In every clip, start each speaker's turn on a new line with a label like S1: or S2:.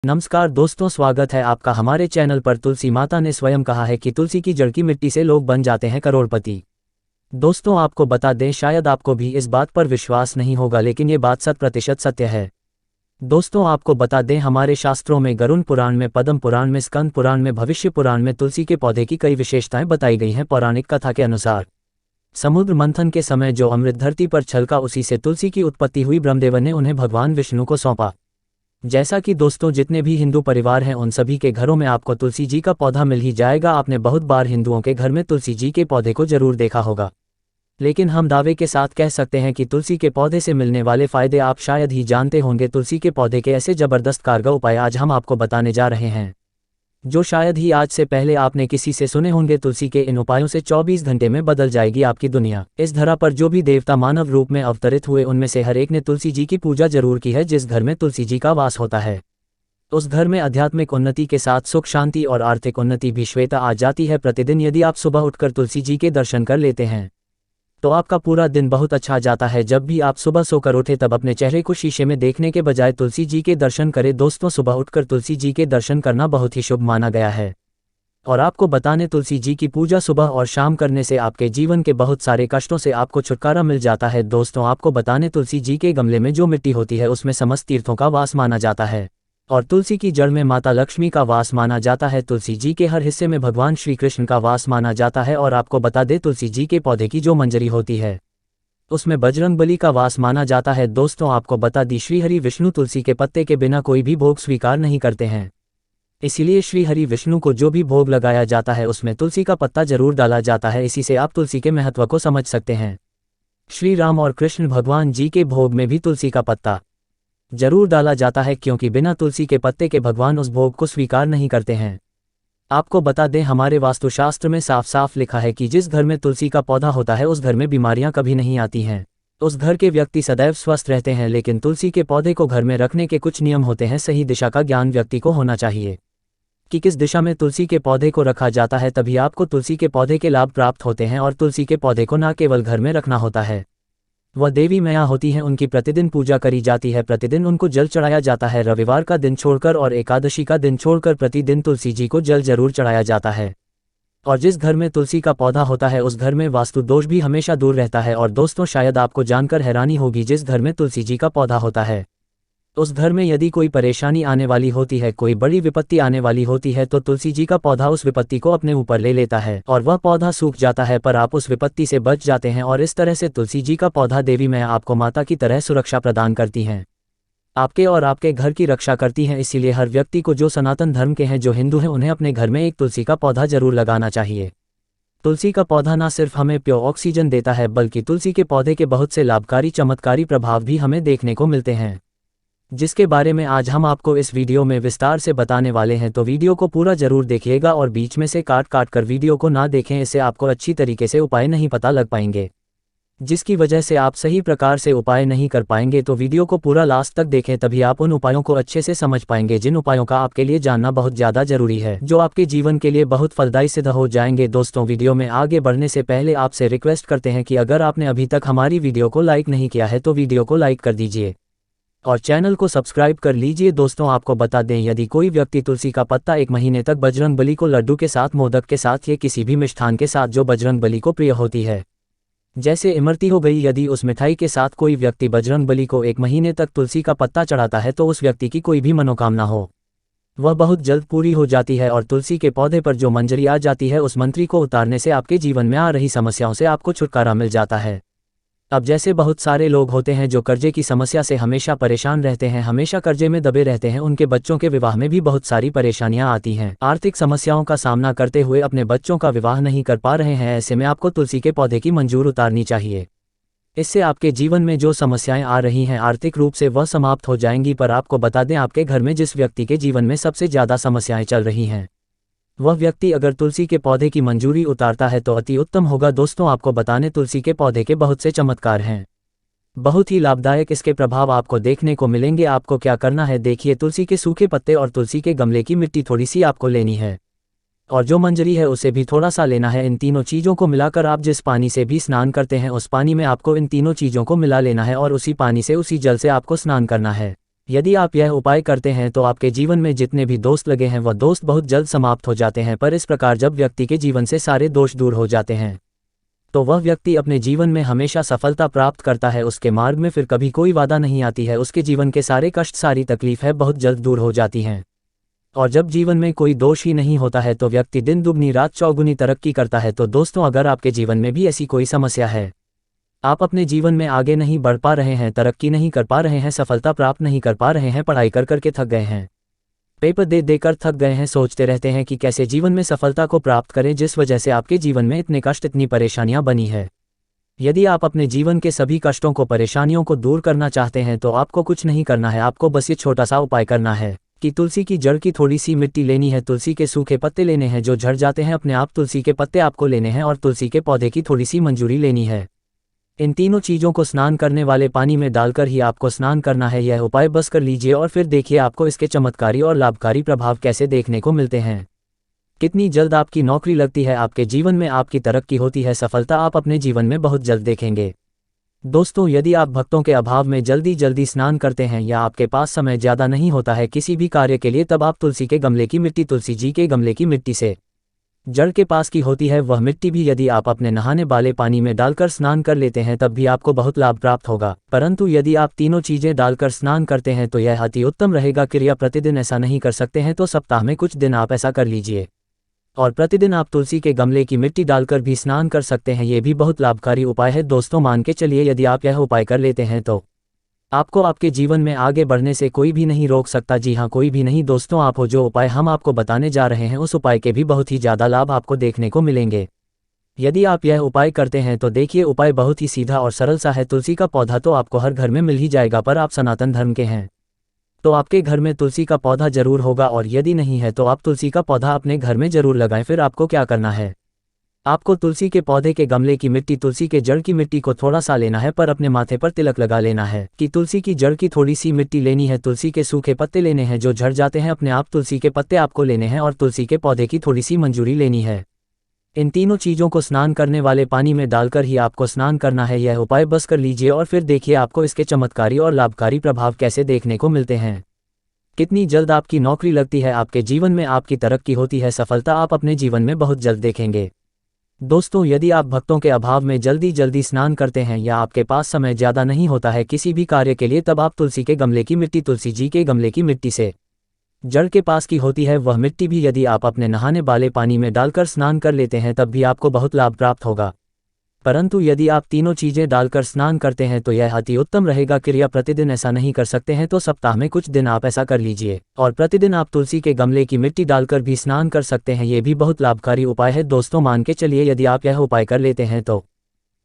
S1: नमस्कार दोस्तों, स्वागत है आपका हमारे चैनल पर। तुलसी माता ने स्वयं कहा है कि तुलसी की जड़ की मिट्टी से लोग बन जाते हैं करोड़पति। दोस्तों, आपको बता दें, शायद आपको भी इस बात पर विश्वास नहीं होगा, लेकिन ये बात 100% सत्य है। दोस्तों, आपको बता दें, हमारे शास्त्रों में गरुड़ पुराण में, पद्म पुराण में, स्कंद पुराण में, भविष्य पुराण में तुलसी के पौधे की कई विशेषताएं बताई गई हैं। पौराणिक कथा के अनुसार समुद्र मंथन के समय जो अमृत धरती पर छलका, उसी से तुलसी की उत्पत्ति हुई। ब्रह्मदेव ने उन्हें भगवान विष्णु को सौंपा। जैसा कि दोस्तों, जितने भी हिंदू परिवार हैं उन सभी के घरों में आपको तुलसी जी का पौधा मिल ही जाएगा। आपने बहुत बार हिंदुओं के घर में तुलसी जी के पौधे को जरूर देखा होगा, लेकिन हम दावे के साथ कह सकते हैं कि तुलसी के पौधे से मिलने वाले फायदे आप शायद ही जानते होंगे। तुलसी के पौधे के ऐसे जबरदस्त कारगर उपाय आज हम आपको बताने जा रहे हैं, जो शायद ही आज से पहले आपने किसी से सुने होंगे। तुलसी के इन उपायों से 24 घंटे में बदल जाएगी आपकी दुनिया। इस धरा पर जो भी देवता मानव रूप में अवतरित हुए, उनमें से हर एक ने तुलसी जी की पूजा जरूर की है। जिस घर में तुलसी जी का वास होता है, उस घर में आध्यात्मिक उन्नति के साथ सुख शांति और आर्थिक उन्नति भी श्वेता आ जाती है। प्रतिदिन यदि आप सुबह उठकर तुलसी जी के दर्शन कर लेते हैं तो आपका पूरा दिन बहुत अच्छा जाता है। जब भी आप सुबह सोकर उठे तब अपने चेहरे को शीशे में देखने के बजाय तुलसी जी के दर्शन करें। दोस्तों, सुबह उठकर तुलसी जी के दर्शन करना बहुत ही शुभ माना गया है, और आपको बताने, तुलसी जी की पूजा सुबह और शाम करने से आपके जीवन के बहुत सारे कष्टों से आपको छुटकारा मिल जाता है। दोस्तों, आपको बताने, तुलसी जी के गमले में जो मिट्टी होती है उसमें समस्त तीर्थों का वास माना जाता है, और तुलसी की जड़ में माता लक्ष्मी का वास माना जाता है। तुलसी जी के हर हिस्से में भगवान श्री कृष्ण का वास माना जाता है। और आपको बता दें, तुलसी जी के पौधे की जो मंजरी होती है उसमें बजरंगबली का वास माना जाता है। दोस्तों, आपको बता दी, श्रीहरि विष्णु तुलसी के पत्ते के बिना कोई भी भोग स्वीकार नहीं करते हैं। इसीलिए श्रीहरि विष्णु को जो भी भोग लगाया जाता है उसमें तुलसी का पत्ता जरूर डाला जाता है। इसी से आप तुलसी के महत्व को समझ सकते हैं। श्री राम और कृष्ण भगवान जी के भोग में भी तुलसी का पत्ता जरूर डाला जाता है, क्योंकि बिना तुलसी के पत्ते के भगवान उस भोग को स्वीकार नहीं करते हैं। आपको बता दें, हमारे वास्तुशास्त्र में साफ साफ लिखा है कि जिस घर में तुलसी का पौधा होता है उस घर में बीमारियां कभी नहीं आती हैं। उस घर के व्यक्ति सदैव स्वस्थ रहते हैं। लेकिन तुलसी के पौधे को घर में रखने के कुछ नियम होते हैं। सही दिशा का ज्ञान व्यक्ति को होना चाहिए कि किस दिशा में तुलसी के पौधे को रखा जाता है, तभी आपको तुलसी के पौधे के लाभ प्राप्त होते हैं। और तुलसी के पौधे को न केवल घर में रखना होता है, वह देवी मैया होती हैं, उनकी प्रतिदिन पूजा करी जाती है। प्रतिदिन उनको जल चढ़ाया जाता है। रविवार का दिन छोड़कर और एकादशी का दिन छोड़कर प्रतिदिन तुलसी जी को जल जरूर चढ़ाया जाता है। और जिस घर में तुलसी का पौधा होता है उस घर में वास्तु दोष भी हमेशा दूर रहता है। और दोस्तों, शायद आपको जानकर हैरानी होगी, जिस घर में तुलसी जी का पौधा होता है उस घर में यदि कोई परेशानी आने वाली होती है, कोई बड़ी विपत्ति आने वाली होती है, तो तुलसी जी का पौधा उस विपत्ति को अपने ऊपर ले लेता है और वह पौधा सूख जाता है, पर आप उस विपत्ति से बच जाते हैं। और इस तरह से तुलसी जी का पौधा देवी मैया आपको माता की तरह सुरक्षा प्रदान करती हैं, आपके और आपके घर की रक्षा करती हैं। इसीलिए हर व्यक्ति को, जो सनातन धर्म के हैं, जो हिंदू हैं, उन्हें अपने घर में एक तुलसी का पौधा जरूर लगाना चाहिए। तुलसी का पौधा न सिर्फ हमें प्योर ऑक्सीजन देता है, बल्कि तुलसी के पौधे के बहुत से लाभकारी चमत्कारी प्रभाव भी हमें देखने को मिलते हैं, जिसके बारे में आज हम आपको इस वीडियो में विस्तार से बताने वाले हैं। तो वीडियो को पूरा जरूर देखिएगा और बीच में से काट काट कर वीडियो को ना देखें, इससे आपको अच्छी तरीके से उपाय नहीं पता लग पाएंगे, जिसकी वजह से आप सही प्रकार से उपाय नहीं कर पाएंगे। तो वीडियो को पूरा लास्ट तक देखें, तभी आप उन उपायों को अच्छे से समझ पाएंगे, जिन उपायों का आपके लिए जानना बहुत ज़्यादा जरूरी है, जो आपके जीवन के लिए बहुत फलदायी सिद्ध हो जाएंगे। दोस्तों, वीडियो में आगे बढ़ने से पहले आपसे रिक्वेस्ट करते हैं कि अगर आपने अभी तक हमारी वीडियो को लाइक नहीं किया है तो वीडियो को लाइक कर दीजिए और चैनल को सब्सक्राइब कर लीजिए। दोस्तों, आपको बता दें, यदि कोई व्यक्ति तुलसी का पत्ता 1 महीने तक बजरंगबली को लड्डू के साथ, मोदक के साथ या किसी भी मिष्ठान के साथ जो बजरंगबली को प्रिय होती है, जैसे इमरती हो गई, यदि उस मिठाई के साथ कोई व्यक्ति बजरंगबली को 1 महीने तक तुलसी का पत्ता चढ़ाता है तो उस व्यक्ति की कोई भी मनोकामना हो वह बहुत जल्द पूरी हो जाती है। और तुलसी के पौधे पर जो मंजरी आ जाती है, उस मंत्री को उतारने से आपके जीवन में आ रही समस्याओं से आपको छुटकारा मिल जाता है। अब जैसे बहुत सारे लोग होते हैं जो कर्जे की समस्या से हमेशा परेशान रहते हैं, हमेशा कर्जे में दबे रहते हैं, उनके बच्चों के विवाह में भी बहुत सारी परेशानियां आती हैं, आर्थिक समस्याओं का सामना करते हुए अपने बच्चों का विवाह नहीं कर पा रहे हैं। ऐसे में आपको तुलसी के पौधे की मंजूर उतारनी चाहिए। इससे आपके जीवन में जो समस्याएं आ रही हैं आर्थिक रूप से वह समाप्त हो जाएंगी। पर आपको बता दें, आपके घर में जिस व्यक्ति के जीवन में सबसे ज़्यादा समस्याएं चल रही हैं, वह व्यक्ति अगर तुलसी के पौधे की मंजूरी उतारता है तो अति उत्तम होगा। दोस्तों, आपको बताने, तुलसी के पौधे के बहुत से चमत्कार हैं, बहुत ही लाभदायक इसके प्रभाव आपको देखने को मिलेंगे। आपको क्या करना है, देखिए, तुलसी के सूखे पत्ते और तुलसी के गमले की मिट्टी थोड़ी सी आपको लेनी है, और जो मंजरी है उसे भी थोड़ा सा लेना है। इन तीनों चीज़ों को मिलाकर आप जिस पानी से भी स्नान करते हैं उस पानी में आपको इन तीनों चीज़ों को मिला लेना है और उसी पानी से, उसी जल से आपको स्नान करना है। यदि आप यह उपाय करते हैं तो आपके जीवन में जितने भी दोस्त लगे हैं वह दोस्त बहुत जल्द समाप्त हो जाते हैं। पर इस प्रकार जब व्यक्ति के जीवन से सारे दोष दूर हो जाते हैं तो वह व्यक्ति अपने जीवन में हमेशा सफलता प्राप्त करता है। उसके मार्ग में फिर कभी कोई बाधा नहीं आती है। उसके जीवन के सारे कष्ट, सारी तकलीफें बहुत जल्द दूर हो जाती हैं। और जब जीवन में कोई दोष ही नहीं होता है तो व्यक्ति दिन दुगनी रात चौगुनी तरक्की करता है। तो दोस्तों, अगर आपके जीवन में भी ऐसी कोई समस्या है, आप अपने जीवन में आगे नहीं बढ़ पा रहे हैं, तरक्की नहीं कर पा रहे हैं, सफलता प्राप्त नहीं कर पा रहे हैं, पढ़ाई कर करके थक गए हैं, पेपर दे देकर थक गए हैं, सोचते रहते हैं कि कैसे जीवन में सफलता को प्राप्त करें, जिस वजह से आपके जीवन में इतने कष्ट, इतनी परेशानियां बनी है। यदि आप अपने जीवन के सभी कष्टों को, परेशानियों को दूर करना चाहते हैं तो आपको कुछ नहीं करना है। आपको बस ये छोटा सा उपाय करना है कि तुलसी की जड़ की थोड़ी सी मिट्टी लेनी है, तुलसी के सूखे पत्ते लेने हैं जो झड़ जाते हैं अपने आप, तुलसी के पत्ते आपको लेने हैं और तुलसी के पौधे की थोड़ी सी मंजूरी लेनी है। इन तीनों चीज़ों को स्नान करने वाले पानी में डालकर ही आपको स्नान करना है। यह उपाय बस कर लीजिए और फिर देखिए आपको इसके चमत्कारी और लाभकारी प्रभाव कैसे देखने को मिलते हैं। कितनी जल्द आपकी नौकरी लगती है, आपके जीवन में आपकी तरक्की होती है, सफलता आप अपने जीवन में बहुत जल्द देखेंगे। दोस्तों, यदि आप भक्तों के अभाव में जल्दी जल्दी स्नान करते हैं या आपके पास समय ज़्यादा नहीं होता है किसी भी कार्य के लिए, तब आप तुलसी के गमले की मिट्टी, तुलसी जी के गमले की मिट्टी से जड़ के पास की होती है वह मिट्टी भी यदि आप अपने नहाने वाले पानी में डालकर स्नान कर लेते हैं तब भी आपको बहुत लाभ प्राप्त होगा। परंतु यदि आप तीनों चीज़ें डालकर स्नान करते हैं तो यह अति उत्तम रहेगा। क्रिया प्रतिदिन ऐसा नहीं कर सकते हैं तो सप्ताह में कुछ दिन आप ऐसा कर लीजिए और प्रतिदिन आप तुलसी के गमले की मिट्टी डालकर भी स्नान कर सकते हैं। ये भी बहुत लाभकारी उपाय है। दोस्तों, मान के चलिए यदि आप यह उपाय कर लेते हैं तो आपको आपके जीवन में आगे बढ़ने से कोई भी नहीं रोक सकता। जी हाँ, कोई भी नहीं। दोस्तों, आप हो जो उपाय हम आपको बताने जा रहे हैं उस उपाय के भी बहुत ही ज़्यादा लाभ आपको देखने को मिलेंगे। यदि आप यह उपाय करते हैं तो देखिए उपाय बहुत ही सीधा और सरल सा है। तुलसी का पौधा तो आपको हर घर में मिल ही जाएगा, पर आप सनातन धर्म के हैं तो आपके घर में तुलसी का पौधा जरूर होगा, और यदि नहीं है तो आप तुलसी का पौधा अपने घर में जरूर लगाएं। फिर आपको क्या करना है, आपको तुलसी के पौधे के गमले की मिट्टी, तुलसी के जड़ की मिट्टी को थोड़ा सा लेना है, पर अपने माथे पर तिलक लगा लेना है कि तुलसी की जड़ की थोड़ी सी मिट्टी लेनी है, तुलसी के सूखे पत्ते लेने हैं जो झड़ जाते हैं अपने आप, तुलसी के पत्ते आपको लेने हैं और तुलसी के पौधे की थोड़ी सी मंजूरी लेनी है। इन तीनों चीज़ों को स्नान करने वाले पानी में डालकर ही आपको स्नान करना है। यह उपाय बस कर लीजिए और फिर देखिए आपको इसके चमत्कारी और लाभकारी प्रभाव कैसे देखने को मिलते हैं। कितनी जल्द आपकी नौकरी लगती है, आपके जीवन में आपकी तरक्की होती है, सफलता आप अपने जीवन में बहुत जल्द देखेंगे। दोस्तों, यदि आप भक्तों के अभाव में जल्दी जल्दी स्नान करते हैं या आपके पास समय ज़्यादा नहीं होता है किसी भी कार्य के लिए, तब आप तुलसी के गमले की मिट्टी, तुलसी जी के गमले की मिट्टी से जड़ के पास की होती है वह मिट्टी भी यदि आप अपने नहाने वाले पानी में डालकर स्नान कर लेते हैं तब भी आपको बहुत लाभ प्राप्त होगा। परंतु यदि आप तीनों चीज़ें डालकर स्नान करते हैं तो यह अति उत्तम रहेगा। क्रिया प्रतिदिन ऐसा नहीं कर सकते हैं तो सप्ताह में कुछ दिन आप ऐसा कर लीजिए और प्रतिदिन आप तुलसी के गमले की मिट्टी डालकर भी स्नान कर सकते हैं। ये भी बहुत लाभकारी उपाय है। दोस्तों, मान के चलिए यदि आप यह उपाय कर लेते हैं तो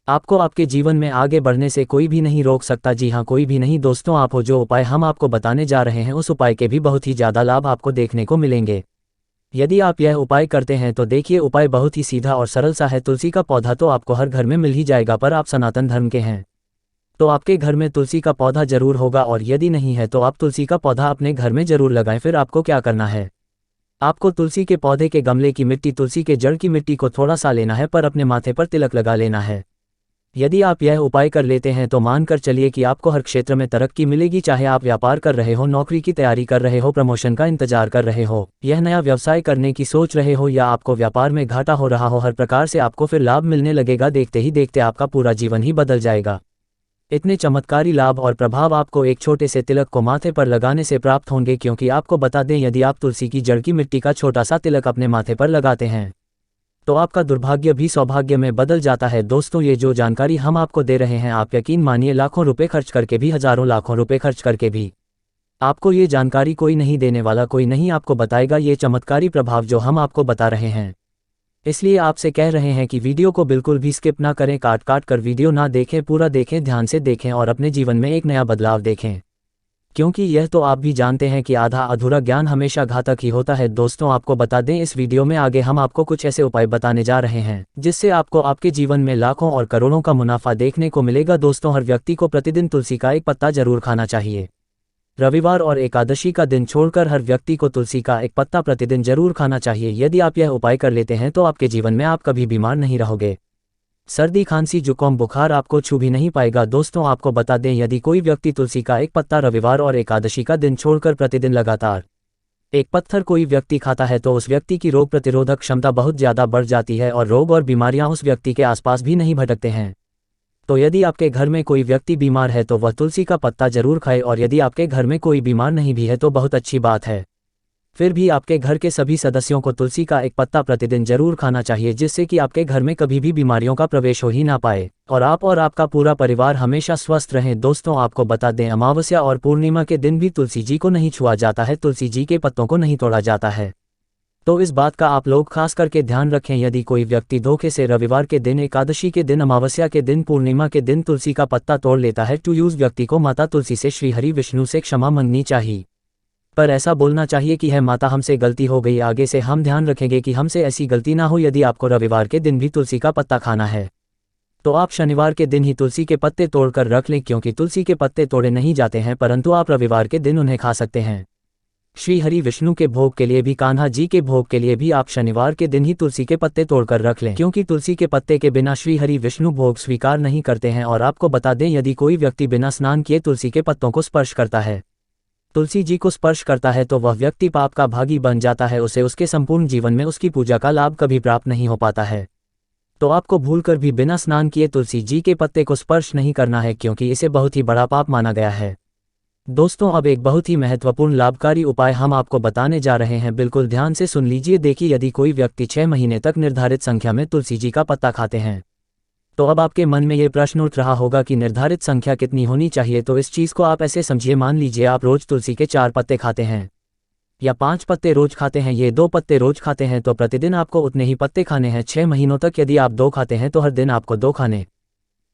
S1: आपको आपके जीवन में आगे बढ़ने से कोई भी नहीं रोक सकता। जी हाँ, कोई भी नहीं। दोस्तों, आप हो जो उपाय हम आपको बताने जा रहे हैं उस उपाय के भी बहुत ही ज़्यादा लाभ आपको देखने को मिलेंगे। यदि आप यह उपाय करते हैं तो देखिए उपाय बहुत ही सीधा और सरल सा है। तुलसी का पौधा तो आपको हर घर में मिल ही जाएगा, पर आप सनातन धर्म के हैं तो आपके घर में तुलसी का पौधा जरूर होगा, और यदि नहीं है तो आप तुलसी का पौधा अपने घर में जरूर लगाएं। फिर आपको क्या करना है, आपको तुलसी के पौधे के गमले की मिट्टी, तुलसी के जड़ की मिट्टी को थोड़ा सा लेना है, पर अपने माथे पर तिलक लगा लेना है। यदि आप यह उपाय कर लेते हैं तो मानकर चलिए कि आपको हर क्षेत्र में तरक्की मिलेगी। चाहे आप व्यापार कर रहे हो, नौकरी की तैयारी कर रहे हो, प्रमोशन का इंतजार कर रहे हो, यह नया व्यवसाय करने की सोच रहे हो, या आपको व्यापार में घाटा हो रहा हो, हर प्रकार से आपको फिर लाभ मिलने लगेगा। देखते ही देखते आपका पूरा जीवन ही बदल जाएगा। इतने चमत्कारी लाभ और प्रभाव आपको एक छोटे से तिलक को माथे पर लगाने से प्राप्त होंगे। क्योंकि आपको बता दें, यदि आप तुलसी की जड़ की मिट्टी का छोटा सा तिलक अपने माथे पर लगाते हैं तो आपका दुर्भाग्य भी सौभाग्य में बदल जाता है। दोस्तों, ये जो जानकारी हम आपको दे रहे हैं, आप यकीन मानिए लाखों रुपए खर्च करके भी, हजारों लाखों रुपए खर्च करके भी आपको ये जानकारी कोई नहीं देने वाला, कोई नहीं आपको बताएगा ये चमत्कारी प्रभाव जो हम आपको बता रहे हैं। इसलिए आपसे कह रहे हैं कि वीडियो को बिल्कुल भी स्किप ना करें, काट काट कर वीडियो ना देखें, पूरा देखें, ध्यान से देखें और अपने जीवन में एक नया बदलाव देखें। क्योंकि यह तो आप भी जानते हैं कि आधा अधूरा ज्ञान हमेशा घातक ही होता है। दोस्तों, आपको बता दें, इस वीडियो में आगे हम आपको कुछ ऐसे उपाय बताने जा रहे हैं जिससे आपको आपके जीवन में लाखों और करोड़ों का मुनाफा देखने को मिलेगा। दोस्तों, हर व्यक्ति को प्रतिदिन तुलसी का एक पत्ता जरूर खाना चाहिए। रविवार और एकादशी का दिन छोड़कर हर व्यक्ति को तुलसी का एक पत्ता प्रतिदिन जरूर खाना चाहिए। यदि आप यह उपाय कर लेते हैं तो आपके जीवन में आप कभी बीमार नहीं रहोगे। सर्दी, खांसी, जुकाम, बुखार आपको छू भी नहीं पाएगा। दोस्तों आपको बता दें, यदि कोई व्यक्ति तुलसी का एक पत्ता रविवार और एकादशी का दिन छोड़कर प्रतिदिन लगातार एक पत्थर कोई व्यक्ति खाता है तो उस व्यक्ति की रोग प्रतिरोधक क्षमता बहुत ज़्यादा बढ़ जाती है और रोग और बीमारियां उस व्यक्ति के आसपास भी नहीं भटकते हैं। तो यदि आपके घर में कोई व्यक्ति बीमार है तो वह तुलसी का पत्ता जरूर खाए, और यदि आपके घर में कोई बीमार नहीं भी है तो बहुत अच्छी बात है। फिर भी आपके घर के सभी सदस्यों को तुलसी का एक पत्ता प्रतिदिन जरूर खाना चाहिए, जिससे कि आपके घर में कभी भी बीमारियों का प्रवेश हो ही ना पाए और आप और आपका पूरा परिवार हमेशा स्वस्थ रहें। दोस्तों आपको बता दें, अमावस्या और पूर्णिमा के दिन भी तुलसी जी को नहीं छुआ जाता है, तुलसी जी के पत्तों को नहीं तोड़ा जाता है। तो इस बात का आप लोग खास करके ध्यान रखें। यदि कोई व्यक्ति धोखे से रविवार के दिन, एकादशी के दिन, अमावस्या के दिन, पूर्णिमा के दिन तुलसी का पत्ता तोड़ लेता है तो उस व्यक्ति को माता तुलसी से श्री हरि विष्णु से क्षमा मांगनी चाहिए। पर ऐसा बोलना चाहिए कि है माता, हमसे गलती हो गई, आगे से हम ध्यान रखेंगे कि हमसे ऐसी गलती ना हो। यदि आपको रविवार के दिन भी तुलसी का पत्ता खाना है तो आप शनिवार के दिन ही तुलसी के पत्ते तोड़कर रख लें, क्योंकि तुलसी के पत्ते तोड़े नहीं जाते हैं, परंतु आप रविवार के दिन उन्हें खा सकते हैं। श्री हरि विष्णु के भोग के लिए भी, कान्हा जी के भोग के लिए भी आप शनिवार के दिन ही तुलसी के पत्ते तोड़कर रख लें, क्योंकि तुलसी के पत्ते के बिना श्री हरि विष्णु भोग स्वीकार नहीं करते हैं। और आपको बता दें, यदि कोई व्यक्ति बिना स्नान किए तुलसी के पत्तों को स्पर्श करता है, तुलसी जी को स्पर्श करता है, तो वह व्यक्ति पाप का भागी बन जाता है, उसे उसके संपूर्ण जीवन में उसकी पूजा का लाभ कभी प्राप्त नहीं हो पाता है। तो आपको भूलकर भी बिना स्नान किए तुलसी जी के पत्ते को स्पर्श नहीं करना है, क्योंकि इसे बहुत ही बड़ा पाप माना गया है। दोस्तों अब एक बहुत ही महत्वपूर्ण लाभकारी उपाय हम आपको बताने जा रहे हैं, बिल्कुल ध्यान से सुन लीजिए। देखिए, यदि कोई व्यक्ति 6 महीने तक निर्धारित संख्या में तुलसी जी का पत्ता खाते हैं तो अब आपके मन में ये प्रश्न उठ रहा होगा कि निर्धारित संख्या कितनी होनी चाहिए। तो इस चीज़ को आप ऐसे समझिए, मान लीजिए आप रोज तुलसी के 4 पत्ते खाते हैं या 5 पत्ते रोज खाते हैं, ये 2 पत्ते रोज खाते हैं, तो प्रतिदिन आपको उतने ही पत्ते खाने हैं 6 महीनों तक। यदि आप 2 खाते हैं तो हर दिन आपको 2 खाने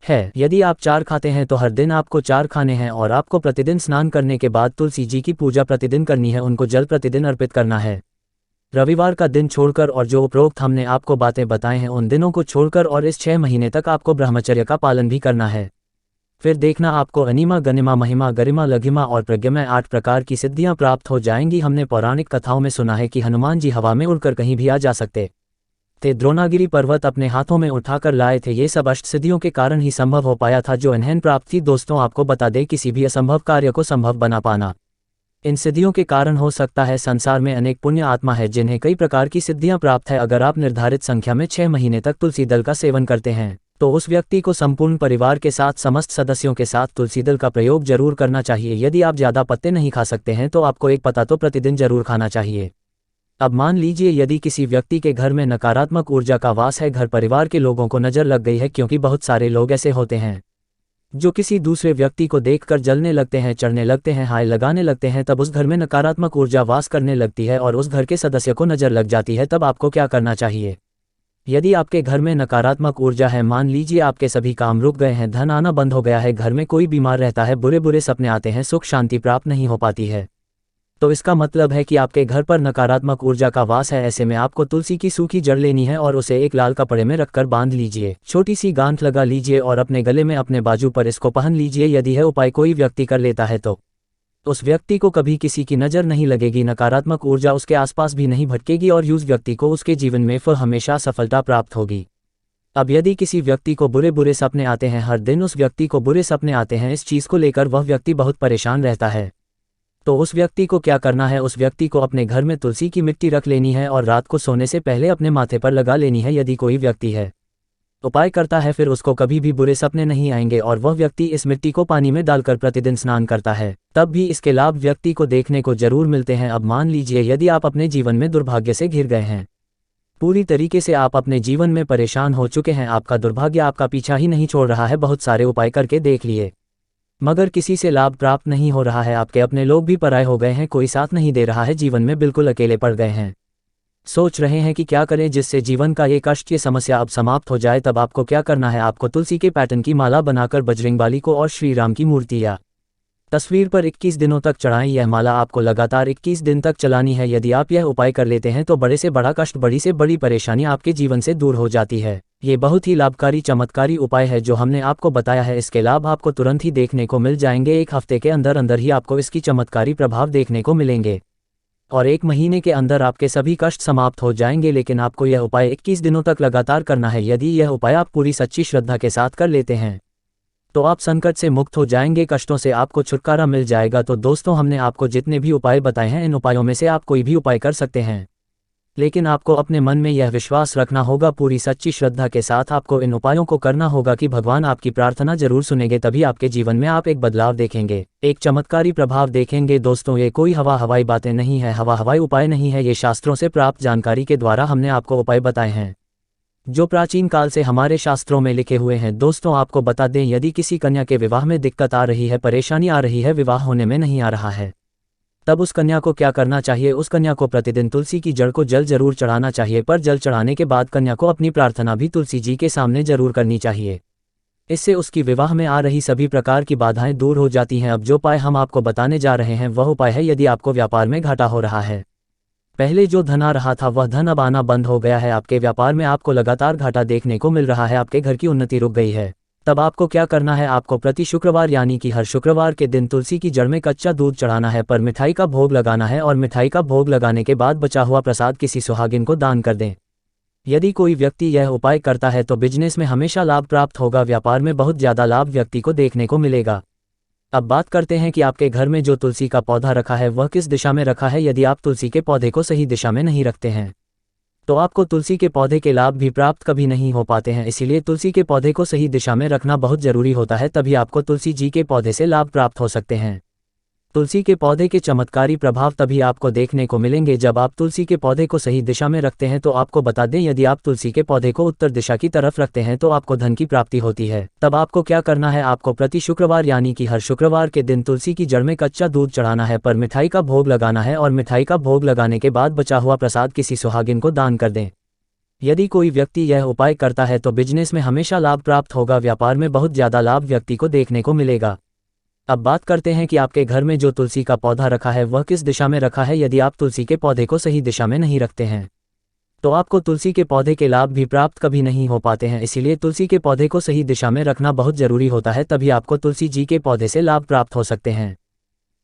S1: है। यदि आप 4 खाते हैं तो हर दिन आपको 4 खाने हैं, और आपको प्रतिदिन स्नान करने के बाद तुलसी जी की पूजा प्रतिदिन करनी है, उनको जल प्रतिदिन अर्पित करना है। रविवार का दिन छोड़कर और जो उपरोक्त हमने आपको बातें बताए हैं उन दिनों को छोड़कर, और इस 6 महीने तक आपको ब्रह्मचर्य का पालन भी करना है। फिर देखना आपको अनिमा, गनिमा, महिमा, गरिमा, लघिमा और प्रज्ञा 8 प्रकार की सिद्धियां प्राप्त हो जाएंगी। हमने पौराणिक कथाओं में सुना है कि हनुमान जी हवा में उड़कर कहीं भी आ जा सकते थे, द्रोणागिरी पर्वत अपने हाथों में उठाकर लाए थे। ये सब अष्ट सिद्धियों के कारण ही संभव हो पाया था, जो इन्हें प्राप्त थी। दोस्तों आपको बता दें, किसी भी असंभव कार्य को संभव बना पाना इन सिद्धियों के कारण हो सकता है। संसार में अनेक पुण्य आत्मा है जिन्हें कई प्रकार की सिद्धियां प्राप्त है। अगर आप निर्धारित संख्या में 6 महीने तक तुलसी दल का सेवन करते हैं तो उस व्यक्ति को संपूर्ण परिवार के साथ, समस्त सदस्यों के साथ तुलसी दल का प्रयोग जरूर करना चाहिए। यदि आप ज़्यादा पत्ते नहीं खा सकते हैं तो आपको एक पत्ता तो प्रतिदिन जरूर खाना चाहिए। अब मान लीजिए यदि किसी व्यक्ति के घर में नकारात्मक ऊर्जा का वास है, घर परिवार के लोगों को नजर लग गई है, क्योंकि बहुत सारे लोग ऐसे होते हैं जो किसी दूसरे व्यक्ति को देखकर जलने लगते हैं, चढ़ने लगते हैं, हाय लगाने लगते हैं, तब उस घर में नकारात्मक ऊर्जा वास करने लगती है और उस घर के सदस्य को नजर लग जाती है। तब आपको क्या करना चाहिए? यदि आपके घर में नकारात्मक ऊर्जा है, मान लीजिए आपके सभी काम रुक गए हैं, धन आना बंद हो गया है, घर में कोई बीमार रहता है, बुरे बुरे सपने आते हैं, सुख शांति प्राप्त नहीं हो पाती है, तो इसका मतलब है कि आपके घर पर नकारात्मक ऊर्जा का वास है। ऐसे में आपको तुलसी की सूखी जड़ लेनी है और उसे एक लाल कपड़े में रखकर बांध लीजिए, छोटी सी गांठ लगा लीजिए और अपने गले में, अपने बाजू पर इसको पहन लीजिए। यदि यह उपाय कोई व्यक्ति कर लेता है तो उस व्यक्ति को कभी किसी की नज़र नहीं लगेगी, नकारात्मक ऊर्जा उसके आसपास भी नहीं भटकेगी और उस व्यक्ति को उसके जीवन में फिर हमेशा सफलता प्राप्त होगी। अब यदि किसी व्यक्ति को बुरे बुरे सपने आते हैं, हर दिन उस व्यक्ति को बुरे सपने आते हैं, इस चीज़ को लेकर वह व्यक्ति बहुत परेशान रहता है, तो उस व्यक्ति को क्या करना है? उस व्यक्ति को अपने घर में तुलसी की मिट्टी रख लेनी है और रात को सोने से पहले अपने माथे पर लगा लेनी है। यदि कोई व्यक्ति है उपाय करता है, फिर उसको कभी भी बुरे सपने नहीं आएंगे और वह व्यक्ति इस मिट्टी को पानी में डालकर प्रतिदिन स्नान करता है, तब भी इसके लाभ व्यक्ति को देखने को जरूर मिलते हैं। अब मान लीजिए यदि आप अपने जीवन में दुर्भाग्य से घिर गए हैं, पूरी तरीके से आप अपने जीवन में परेशान हो चुके हैं, आपका दुर्भाग्य आपका पीछा ही नहीं छोड़ रहा है, बहुत सारे उपाय करके देख लिए मगर किसी से लाभ प्राप्त नहीं हो रहा है, आपके अपने लोग भी पराये हो गए हैं, कोई साथ नहीं दे रहा है, जीवन में बिल्कुल अकेले पड़ गए हैं, सोच रहे हैं कि क्या करें जिससे जीवन का ये कष्ट, ये समस्या अब समाप्त हो जाए। तब आपको क्या करना है? आपको तुलसी के पैटर्न की माला बनाकर बजरंगबली को और श्री राम की मूर्ति या तस्वीर पर 21 दिनों तक चढ़ाएं। यह माला आपको लगातार 21 दिन तक चलानी है। यदि आप यह उपाय कर लेते हैं तो बड़े से बड़ा कष्ट, बड़ी से बड़ी परेशानी आपके जीवन से दूर हो जाती है। ये बहुत ही लाभकारी चमत्कारी उपाय है जो हमने आपको बताया है। इसके लाभ आपको तुरंत ही देखने को मिल जाएंगे, एक हफ्ते के अंदर अंदर ही आपको इसकी चमत्कारी प्रभाव देखने को मिलेंगे। और 1 महीने के अंदर आपके सभी कष्ट समाप्त हो जाएंगे। लेकिन आपको यह उपाय 21 दिनों तक लगातार करना है। यदि यह उपाय आप पूरी सच्ची श्रद्धा के साथ कर लेते हैं तो आप संकट से मुक्त हो जाएंगे, कष्टों से आपको छुटकारा मिल जाएगा। तो दोस्तों, हमने आपको जितने भी उपाय बताए हैं, इन उपायों में से आप कोई भी उपाय कर सकते हैं, लेकिन आपको अपने मन में यह विश्वास रखना होगा, पूरी सच्ची श्रद्धा के साथ आपको इन उपायों को करना होगा कि भगवान आपकी प्रार्थना जरूर सुनेंगे। तभी आपके जीवन में आप एक बदलाव देखेंगे, एक चमत्कारी प्रभाव देखेंगे। दोस्तों, ये कोई हवाई बातें नहीं है, हवाई उपाय नहीं है, ये शास्त्रों से प्राप्त जानकारी के द्वारा हमने आपको उपाय बताए हैं जो प्राचीन काल से हमारे शास्त्रों में लिखे हुए हैं। दोस्तों, आपको बता दें, यदि किसी कन्या के विवाह में दिक्कत आ रही है, परेशानी आ रही है, विवाह होने में नहीं आ रहा है, तब उस कन्या को क्या करना चाहिए? उस कन्या को प्रतिदिन तुलसी की जड़ को जल जरूर चढ़ाना चाहिए, पर जल चढ़ाने के बाद कन्या को अपनी प्रार्थना भी तुलसी जी के सामने जरूर करनी चाहिए। इससे उसकी विवाह में आ रही सभी प्रकार की बाधाएं दूर हो जाती हैं। अब जो उपाय हम आपको बताने जा रहे हैं वह उपाय है, यदि आपको व्यापार में घाटा हो रहा है, पहले जो धन आ रहा था वह धन अब आना बंद हो गया है, आपके व्यापार में आपको लगातार घाटा देखने को मिल रहा है, आपके घर की उन्नति रुक गई है, तब आपको क्या करना है? आपको प्रति शुक्रवार यानी कि हर शुक्रवार के दिन तुलसी की जड़ में कच्चा दूध चढ़ाना है, पर मिठाई का भोग लगाना है, और मिठाई का भोग लगाने के बाद बचा हुआ प्रसाद किसी सुहागिन को दान कर दें। यदि कोई व्यक्ति यह उपाय करता है तो बिजनेस में हमेशा लाभ प्राप्त होगा, व्यापार में बहुत ज़्यादा लाभ व्यक्ति को देखने को मिलेगा। अब बात करते हैं कि आपके घर में जो तुलसी का पौधा रखा है वह किस दिशा में रखा है। यदि आप तुलसी के पौधे को सही दिशा में नहीं रखते हैं तो आपको तुलसी के पौधे के लाभ भी प्राप्त कभी नहीं हो पाते हैं। इसीलिए तुलसी के पौधे को सही दिशा में रखना बहुत जरूरी होता है, तभी आपको तुलसी जी के पौधे से लाभ प्राप्त हो सकते हैं। तुलसी के पौधे के चमत्कारी प्रभाव तभी आपको देखने को मिलेंगे जब आप तुलसी के पौधे को सही दिशा में रखते हैं। तो आपको बता दें, यदि आप तुलसी के पौधे को उत्तर दिशा की तरफ रखते हैं तो आपको धन की प्राप्ति होती है। तब आपको क्या करना है? आपको प्रति शुक्रवार यानी कि हर शुक्रवार के दिन तुलसी की जड़ में कच्चा दूध चढ़ाना है, पर मिठाई का भोग लगाना है, और मिठाई का भोग लगाने के बाद बचा हुआ प्रसाद किसी सुहागिन को दान कर दें। यदि कोई व्यक्ति यह उपाय करता है तो बिजनेस में हमेशा लाभ प्राप्त होगा, व्यापार में बहुत ज़्यादा लाभ व्यक्ति को देखने को मिलेगा। अब बात करते हैं कि आपके घर में जो तुलसी का पौधा रखा है वह किस दिशा में रखा है। यदि आप तुलसी के पौधे को सही दिशा में नहीं रखते हैं तो आपको तुलसी के पौधे के लाभ भी प्राप्त कभी नहीं हो पाते हैं। इसीलिए तुलसी के पौधे को सही दिशा में रखना बहुत जरूरी होता है, तभी आपको तुलसी जी के पौधे से लाभ प्राप्त हो सकते हैं।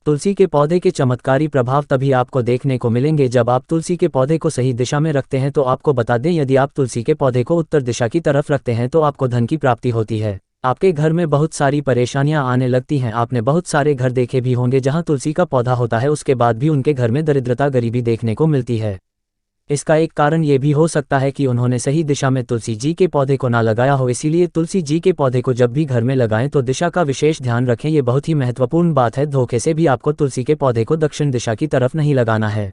S1: तुलसी के पौधे के चमत्कारी प्रभाव तभी आपको देखने को मिलेंगे जब आप तुलसी के पौधे को सही दिशा में रखते हैं। तो आपको बता दें, यदि आप तुलसी के पौधे को उत्तर दिशा की तरफ रखते हैं तो आपको धन की प्राप्ति होती है। आपके घर में बहुत सारी परेशानियां आने लगती हैं। आपने बहुत सारे घर देखे भी होंगे जहां तुलसी का पौधा होता है, उसके बाद भी उनके घर में दरिद्रता गरीबी देखने को मिलती है। इसका एक कारण ये भी हो सकता है कि उन्होंने सही दिशा में तुलसी जी के पौधे को ना लगाया हो। इसीलिए तुलसी जी के पौधे को जब भी घर में लगाएं तो दिशा का विशेष ध्यान रखें, ये बहुत ही महत्वपूर्ण बात है। धोखे से भी आपको तुलसी के पौधे को दक्षिण दिशा की तरफ नहीं लगाना है।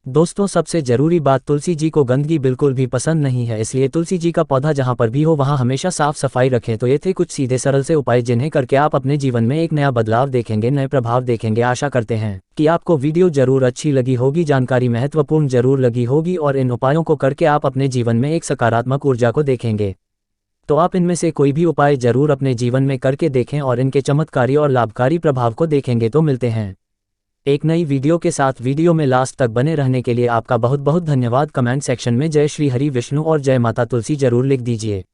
S1: दोस्तों, सबसे जरूरी बात, तुलसी जी को गंदगी बिल्कुल भी पसंद नहीं है, इसलिए तुलसी जी का पौधा जहां पर भी हो वहां हमेशा साफ सफाई रखें। तो ये थे कुछ सीधे सरल से उपाय जिन्हें करके आप अपने जीवन में एक नया बदलाव देखेंगे, नए प्रभाव देखेंगे। आशा करते हैं कि आपको वीडियो जरूर अच्छी लगी होगी, जानकारी महत्वपूर्ण जरूर लगी होगी, और इन उपायों को करके आप अपने जीवन में एक सकारात्मक ऊर्जा को देखेंगे। तो आप इनमें से कोई भी उपाय जरूर अपने जीवन में करके देखें और इनके चमत्कारी और लाभकारी प्रभाव को देखेंगे। तो मिलते हैं एक नई वीडियो के साथ। वीडियो में लास्ट तक बने रहने के लिए आपका बहुत बहुत धन्यवाद। कमेंट सेक्शन में जय श्री हरि विष्णु और जय माता तुलसी जरूर लिख दीजिए।